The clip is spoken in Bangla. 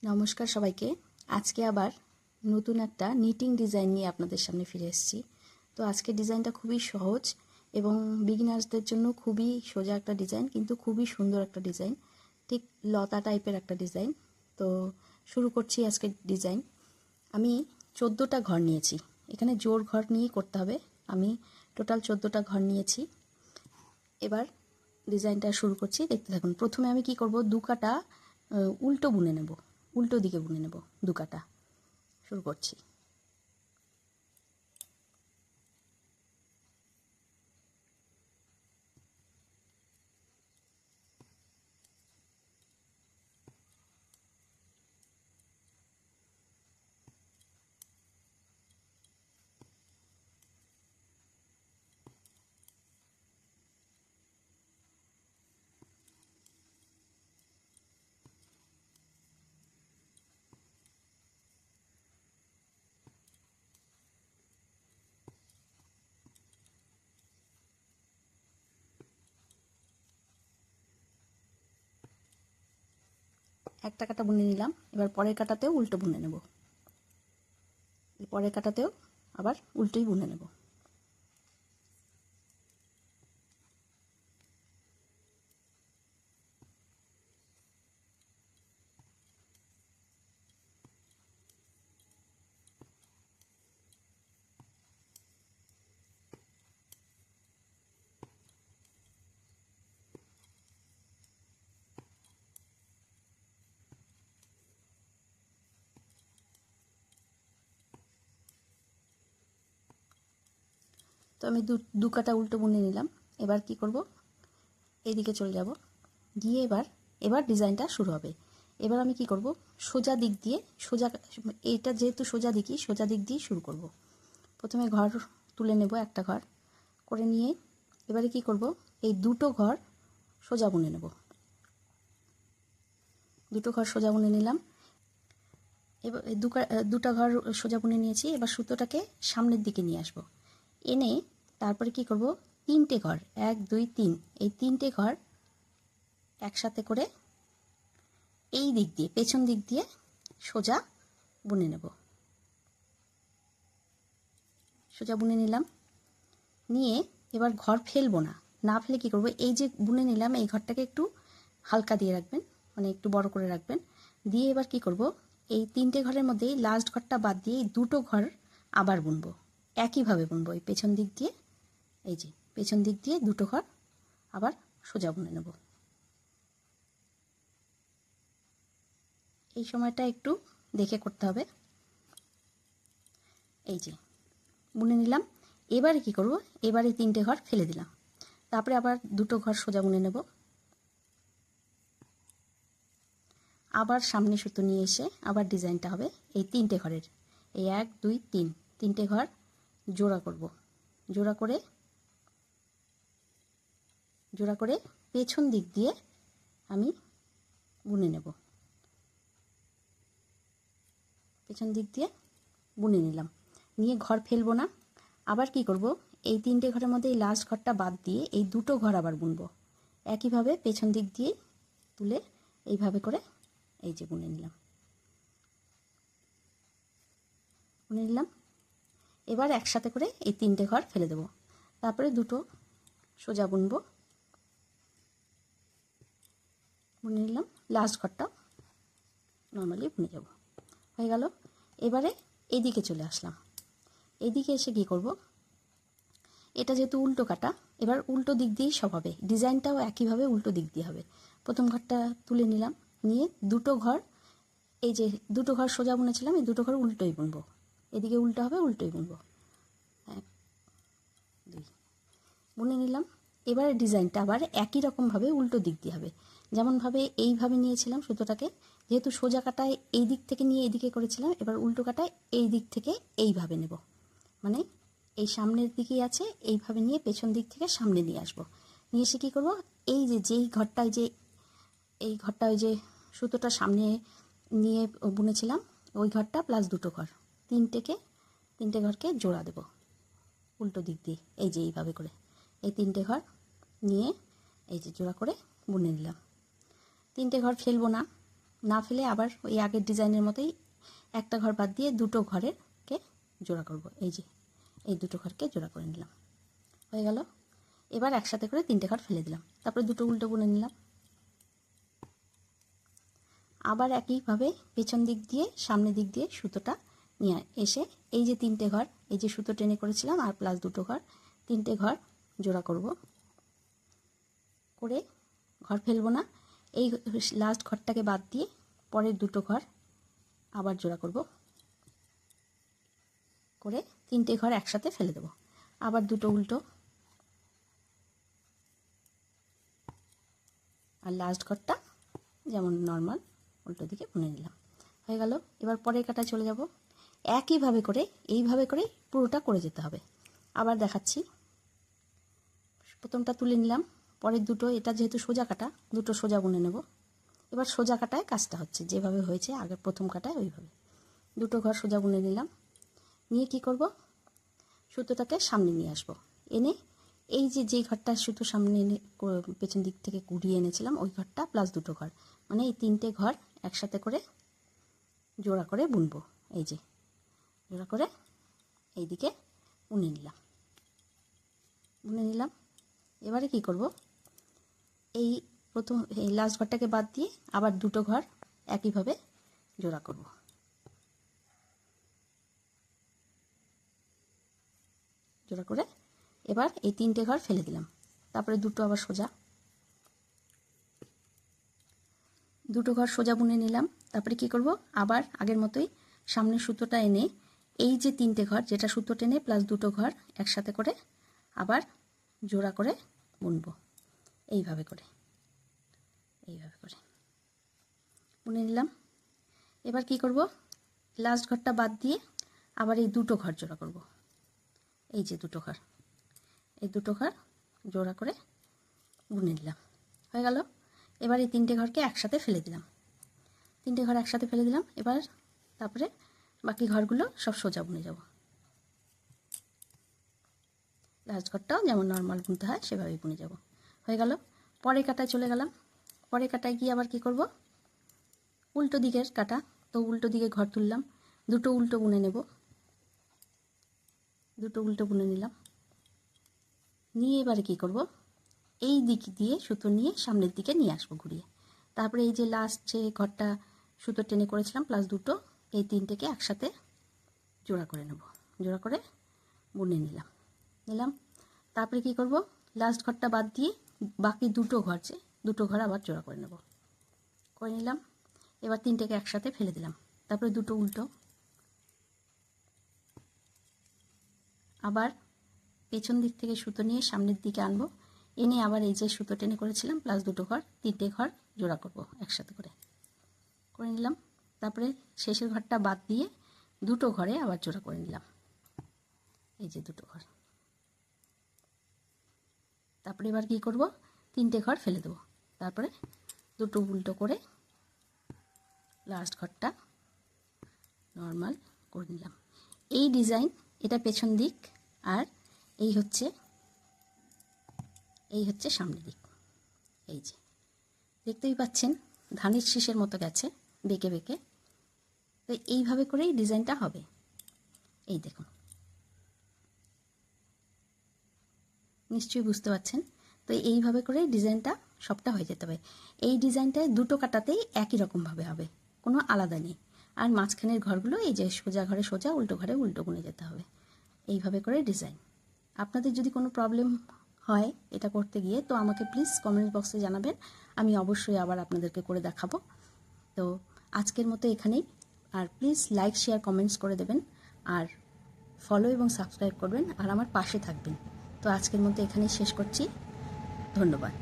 নমস্কার সবাইকে। আজকে আবার নতুন একটা নিটিং ডিজাইন নিয়ে আপনাদের সামনে ফিরে এসেছি। তো আজকে ডিজাইনটা খুবই সহজ এবং বিগিনার্সদের জন্য খুবই সোজা একটা ডিজাইন, কিন্তু খুবই সুন্দর একটা ডিজাইন, ঠিক লতা টাইপের একটা ডিজাইন। তো শুরু করছি আজকে ডিজাইন। আমি 14টা ঘর নিয়েছি, এখানে জোড় ঘর নিয়েই করতে হবে। আমি টোটাল 14টা ঘর নিয়েছি। এবার ডিজাইনটা শুরু করছি, দেখতে থাকুন। প্রথমে আমি কি করব, দু কাটা উল্টো বুনে নেব, উল্টো দিকে বুনে নেব দু কাটা। শুরু করছি। একটা কাটা বুনে নিলাম, এবার পরের কাটাতেও উল্টো বুনে নেব, পরের কাটাতেও আবার উল্টোই বুনে নেব। তো আমি দু কাটা উল্টো বুনে নিলাম। এবার কি করব, এইদিকে চলে যাব, গিয়ে এবার ডিজাইনটা শুরু হবে। এবার আমি কি করব, সোজা দিক দিয়ে, এইটা যেহেতু সোজা দিক দিয়ে শুরু করব। প্রথমে ঘর তুলে নেব, একটা ঘর করে নিয়ে এবারে কি করব, এই দুটো ঘর সোজা বুনে নেব। দুটো ঘর সোজা বুনে নিলাম। এবার দুটো ঘর সোজা বুনে নিয়েছি। এবার সুতোটাকে সামনের দিকে নিয়ে আসব, এনে তারপরে কি করব, তিনটে ঘর, 1 2 3, এই তিনটে ঘর একসাথে করে এই দিক দিয়ে, পেছন দিক দিয়ে সোজা বুনে নেব। সোজা বুনে নিলাম, নিয়ে এবার ঘর ফেলবো না, না ফেলে কি করব, এই যে বুনে নিলাম এই ঘরটাকে একটু হালকা দিয়ে রাখবেন, মানে একটু বড় করে রাখবেন। দিয়ে এবার কি করব, এই তিনটে ঘরের মধ্যে লাস্ট ঘরটা বাদ দিয়ে এই দুটো ঘর আবার বুনবো, একইভাবে বুনবো। এই পেছন দিক দিয়ে, এই যে পেছন দিক দিয়ে দুটো ঘর আবার সোজা বুনে নেব। এই সময়টা একটু দেখে করতে হবে। এই যে বুনে নিলাম। এবারে কি করব, এবারে তিনটে ঘর ফেলে দিলাম, তারপরে আবার দুটো ঘর সোজা বুনে নেব। আবার সামনে সুতো নিয়ে এসে আবার ডিজাইনটা হবে এই তিনটে ঘরের, এই 1 2 3, তিনটে ঘর জোড়া করব। জোড়া করে পেছন দিক দিয়ে আমি বুনে নেব। পেছন দিক দিয়ে বুনে নিলাম, নিয়ে ঘর ফেলবো না। আবার কি করব, এই তিনটে ঘরের মধ্যে এই লাস্ট ঘরটা বাদ দিয়ে এই দুটো ঘর আবার বুনবো, একইভাবে পেছন দিক দিয়ে তুলে এইভাবে করে এই যে বুনে নিলাম। এবার একসাথে করে এই তিনটে ঘর ফেলে দেব, তারপরে দুটো সোজা বুনবো, বুনে নিলাম। লাস্ট ঘরটা নর্মালি বুনে যাব, হয়ে গেল। এবারে এইদিকে চলে আসলাম। এইদিকে এসে কী করব, এটা যেহেতু উল্টো কাটা, এবার উল্টো দিক দিয়েই সব হবে, ডিজাইনটাও একইভাবে উল্টো দিক দিয়ে হবে। প্রথম ঘরটা তুলে নিলাম, নিয়ে দুটো ঘর, এই যে দুটো ঘর সোজা বুনেছিলাম, এই দুটো ঘর উল্টোই বুনবো, এদিকে উল্টো হবে, উল্টোই বুনবো। 1 2 বুনে নিলাম। এবারে ডিজাইনটা আবার একই রকমভাবে উল্টো দিক দিয়ে হবে, যেমনভাবে এইভাবে নিয়েছিলাম সুতোটাকে, যেহেতু সোজা কাটায় এই দিক থেকে নিয়ে এদিকে করেছিলাম, এবার উল্টো কাটায় এই দিক থেকে এইভাবে নেব, মানে এই সামনের দিকেই আছে, এইভাবে নিয়ে পেছন দিক থেকে সামনে নিয়ে আসব। নিয়ে এসে কী করব, এই যে যেই ঘরটায় যে এই ঘরটা, ওই যে সুতোটা সামনে নিয়ে বুনেছিলাম, ওই ঘরটা প্লাস দুটো ঘর, তিনটে ঘরকে জোড়া দেব উল্টো দিক দিয়ে, এই যে এইভাবে করে এই তিনটে ঘর নিয়ে এই যে জোড়া করে বুনে নিলাম। তিনটে ঘর ফেলবো না, না ফেলে আবার ওই আগের ডিজাইনের মতোই একটা ঘর বাদ দিয়ে দুটো ঘরেরকে জোড়া করব। এই যে এই দুটো ঘরকে জোড়া করে নিলাম, হয়ে গেল। এবার একসাথে করে 3টে ঘর ফেলে দিলাম, তারপরে দুটো উল্টো বুনে নিলাম। আবার একইভাবে পেছন দিক দিয়ে সামনের দিক দিয়ে সুতোটা নিয়ে এসে এই যে 3টে ঘর, এই যে সুতো টেনে করেছিলাম আর প্লাস দুটো ঘর, 3টে ঘর জোড়া করব। করে ঘর ফেলবো না, এই লাস্ট ঘরটাকে বাদ দিয়ে পরের দুটো ঘর আবার জোড়া করব। করে 3টে ঘর একসাথে ফেলে দেব। আবার দুটো উল্টো, আর লাস্ট ঘরটা যেমন নর্মাল উল্টো দিকে বুনে নিলাম, হয়ে গেল। এবার পরের কাটায় চলে যাব। একইভাবে করে এইভাবে করে পুরোটা করে যেতে হবে। আবার দেখাচ্ছি, প্রথমটা তুলে নিলাম, পরের দুটো, এটা যেহেতু সোজা কাটা, দুটো সোজা বুনে নেব। এবার সোজা কাটায় কাজটা হচ্ছে যেভাবে হয়েছে আগের প্রথম কাটায় ওইভাবে দুটো ঘর সোজা বুনে নিলাম। নিয়ে কি করব, সুতোটাকে সামনে নিয়ে আসব, এনে এই যে যেই ঘরটা সুতো সামনে এনে পেছন দিক থেকে কুড়িয়ে এনেছিলাম ওই ঘরটা প্লাস দুটো ঘর, মানে এই 3টে ঘর একসাথে করে জোড়া করে বুনবো। এই যে জোড়া করে এই দিকে বুনে নিলাম। এবারে কি করব, এই প্রথম এই লাস্ট ঘরটাকে বাদ দিয়ে আবার দুটো ঘর একইভাবে জোড়া করব। জোড়া করে এবার এই 3টে ঘর ফেলে দিলাম, তারপরে দুটো আবার সোজা, দুটো ঘর সোজা বুনে নিলাম। তারপরে কি করব, আবার আগের মতোই সামনের সুতোটা এনে এই যে 3টে ঘর, যেটা সুতো টেনে প্লাস দুটো ঘর একসাথে করে আবার জোড়া করে বুনবো। এইভাবে করে বুনে নিলাম। এবার কি করব, লাস্ট ঘরটা বাদ দিয়ে আবার এই দুটো ঘর জোড়া করব। এই যে দুটো ঘর, এই দুটো ঘর জোড়া করে বুনে নিলাম, হয়ে গেল। এবার এই 3টে ঘরকে একসাথে ফেলে দিলাম, 3টে ঘর একসাথে ফেলে দিলাম। এবার তারপরে বাকি ঘরগুলো সব সোজা বুনে যাব। লাস্ট ঘরটাও যেমন নর্মাল বুনতে হয় সেভাবেই বুনে যাব, হয়ে গেল। পরের কাটায় চলে গেলাম। পরের কাটায় গিয়ে আবার কি করব, উল্টো দিকের কাটা, তো উল্টো দিকে ঘর তুললাম, দুটো উল্টো বুনে নেব, দুটো উল্টো বুনে নিলাম। নিয়ে এবারে কি করব, এই দিক দিয়ে সুতো নিয়ে সামনের দিকে নিয়ে আসবো ঘুরিয়ে। তারপরে এই যে লাস্ট যে ঘরটা সুতো টেনে করেছিলাম প্লাস দুটো, এই 3টেকে একসাথে জোড়া করে নেব, জোড়া করে বুনে নিলাম। তারপরে কি করব, লাস্ট ঘরটা বাদ দিয়ে বাকি দুটো ঘর, যে দুটো ঘর আবার জোড়া করে নিলাম। এবার 3টেকে একসাথে ফেলে দিলাম, তারপরে দুটো উল্টো, আবার পেছন দিক থেকে সুতো নিয়ে সামনের দিকে আনবো, এনে আবার এই যে সুতো টেনে করেছিলাম প্লাস দুটো ঘর, 3টে ঘর জোড়া করব একসাথে করে নিলাম। তারপরে শেষের ঘরটা বাদ দিয়ে দুটো ঘরে আবার জোড়া করে নিলাম, এই যে দুটো ঘর। তারপরে এবার কি করব, 3টে ঘর ফেলে দেবো, তারপরে দুটো উল্টো করে লাস্ট ঘরটা নর্মাল করে নিলাম। এই ডিজাইন, এটা পেছন দিক, আর এই হচ্ছে সামনের দিক। এই যে দেখতেই পাচ্ছেন ধানের শীষের মতো গেছে বেঁকে বেঁকে। তো এইভাবে করেই ডিজাইনটা হবে। এই দেখুন, নিশ্চয়ই বুঝতে পারছেন। তো এইভাবে করে ডিজাইনটা সবটা হয়ে যেতে হবে। এই ডিজাইনটায় দুটো কাটাতেই একই রকমভাবে হবে, কোনো আলাদা নেই। আর মাঝখানের ঘরগুলো এই যে সোজা ঘরে সোজা, উল্টো ঘরে উল্টো বুনে যেতে হবে, এইভাবে করে ডিজাইন। আপনাদের যদি কোনো প্রবলেম হয় এটা করতে গিয়ে, তো আমাকে প্লিজ কমেন্ট বক্সে জানাবেন, আমি অবশ্যই আবার আপনাদেরকে করে দেখাবো। তো আজকের মতো এখানেই, আর প্লিজ লাইক শেয়ার কমেন্টস করে দেবেন, আর ফলো এবং সাবস্ক্রাইব করবেন, আর আমার পাশে থাকবেন। তো আজকের মতো এখানেই শেষ করছি, ধন্যবাদ।